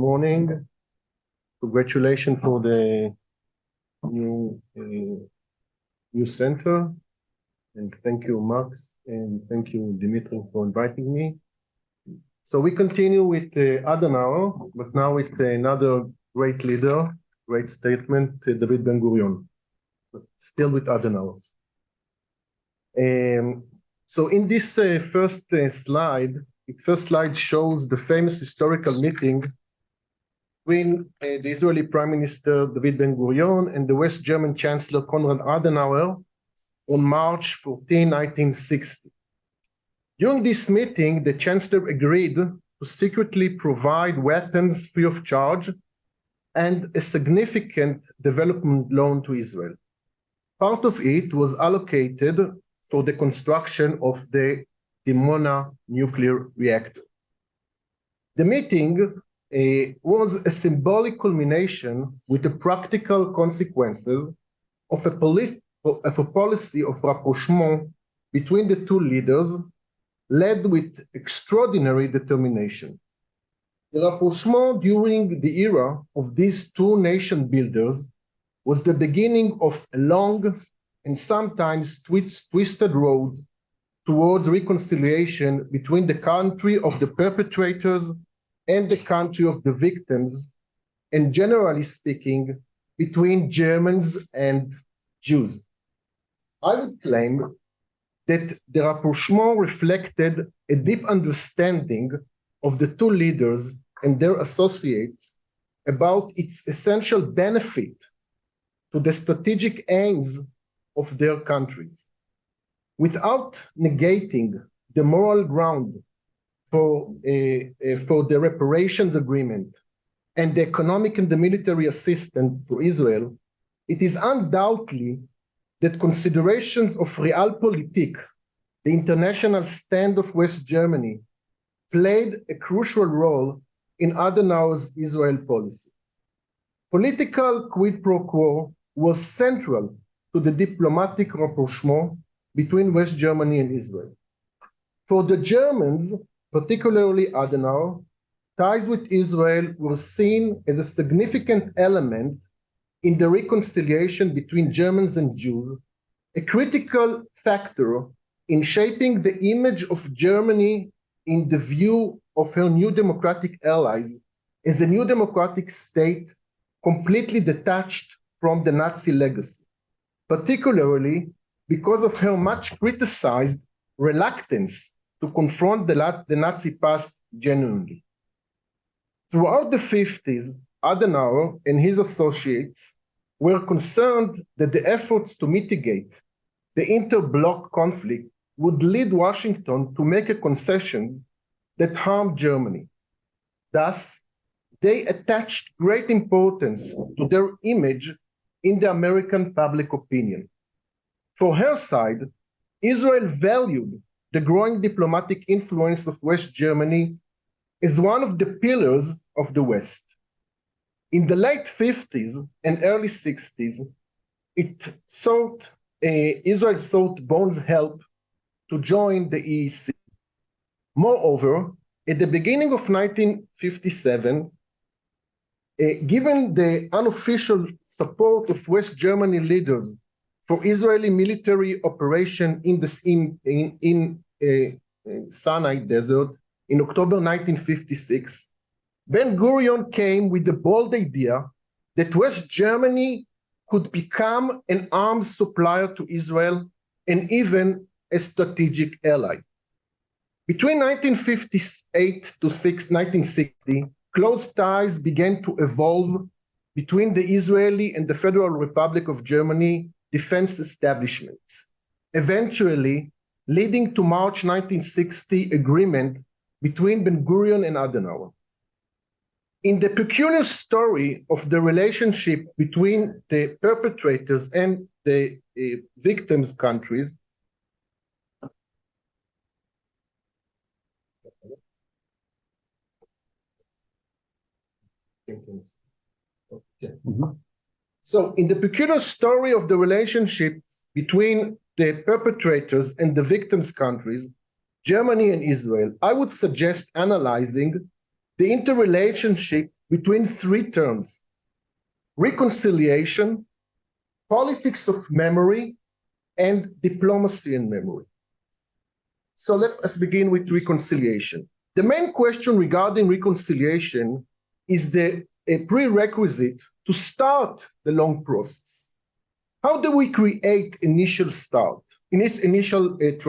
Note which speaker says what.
Speaker 1: Morning. Congratulations for the new center, and thank you, Max, and thank you, Dimitri, for inviting me. So we continue with Adenauer, but now with another great leader, great statement, David Ben Gurion, but still with Adenauer. So in this first slide shows the famous historical meeting between the Israeli Prime Minister David Ben Gurion and the West German Chancellor Konrad Adenauer on March 14, 1960. During this meeting, the Chancellor agreed to secretly provide weapons free of charge and a significant development loan to Israel. Part of it was allocated for the construction of the Dimona nuclear reactor. The meeting was a symbolic culmination with the practical consequences of a policy of rapprochement between the two leaders, led with extraordinary determination. The rapprochement during the era of these two nation builders was the beginning of a long and sometimes twisted road toward reconciliation between the country of the perpetrators and the country of the victims, and generally speaking, between Germans and Jews. I would claim that the rapprochement reflected a deep understanding of the two leaders and their associates about its essential benefit to the strategic aims of their countries. Without negating the moral ground for the reparations agreement and the economic and the military assistance to Israel, it is undoubtedly that considerations of realpolitik, the international stand of West Germany, played a crucial role in Adenauer's Israel policy. Political quid pro quo was central to the diplomatic rapprochement between West Germany and Israel. For the Germans, particularly Adenauer, ties with Israel were seen as a significant element in the reconciliation between Germans and Jews, a critical factor in shaping the image of Germany in the view of her new democratic allies as a new democratic state completely detached from the Nazi legacy, particularly because of her much criticized reluctance to confront the Nazi past genuinely. Throughout the 50s, Adenauer and his associates were concerned that the efforts to mitigate the inter-bloc conflict would lead Washington to make concessions that harmed Germany. Thus, they attached great importance to their image in the American public opinion. For her side, Israel valued the growing diplomatic influence of West Germany is one of the pillars of the West. In the late 50s and early 60s, Israel sought Bonn's help to join the EEC. Moreover, at the beginning of 1957, given the unofficial support of West Germany leaders for Israeli military operation in Sinai Desert in October 1956, Ben Gurion came with the bold idea that West Germany could become an arms supplier to Israel and even a strategic ally. Between 1958 to 1960, close ties began to evolve between the Israeli and the Federal Republic of Germany defense establishments, eventually leading to March 1960 agreement between Ben Gurion and Adenauer. In the peculiar story of the relationship between the perpetrators and the victims' countries, So in the peculiar story of the relationship between the perpetrators and the victims' countries, Germany and Israel, I would suggest analyzing the interrelationship between three terms: reconciliation, politics of memory, and diplomacy and memory. So let us begin with reconciliation. The main question regarding reconciliation is a prerequisite to start the long process. How do we create initial start, initial trust?